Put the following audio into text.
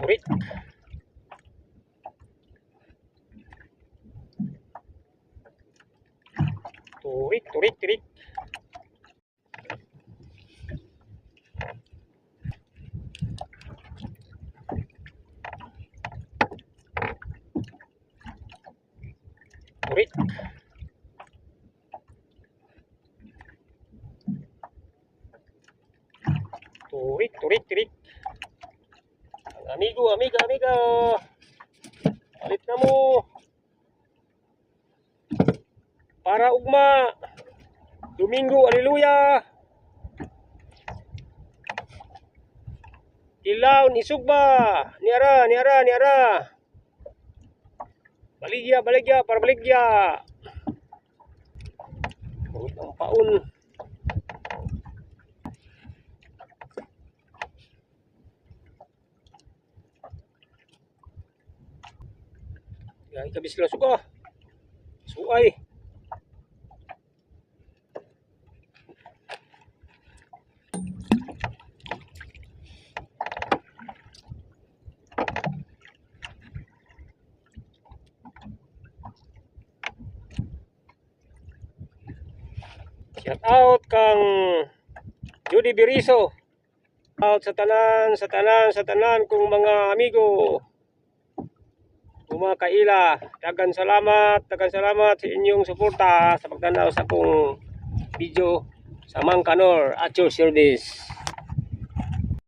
Turik. Turik, turik, turik. Turik. Turik, turik, turik. Amigo, amiga, amiga. Palit na mo. Para ugma. Domingo, aleluya. Ilaw ni Sugba. Niara, niara, niara. Baligya, baligya, para baligya. Ang paun. Yan, kabis lang suka. Suay. Shout out kang Judy Biriso. Out sa tanan kung mga amigo. Mga kaila, dagan salamat sa inyong suporta sa pagtanaw sa akong video sa Mang Kanor at your service.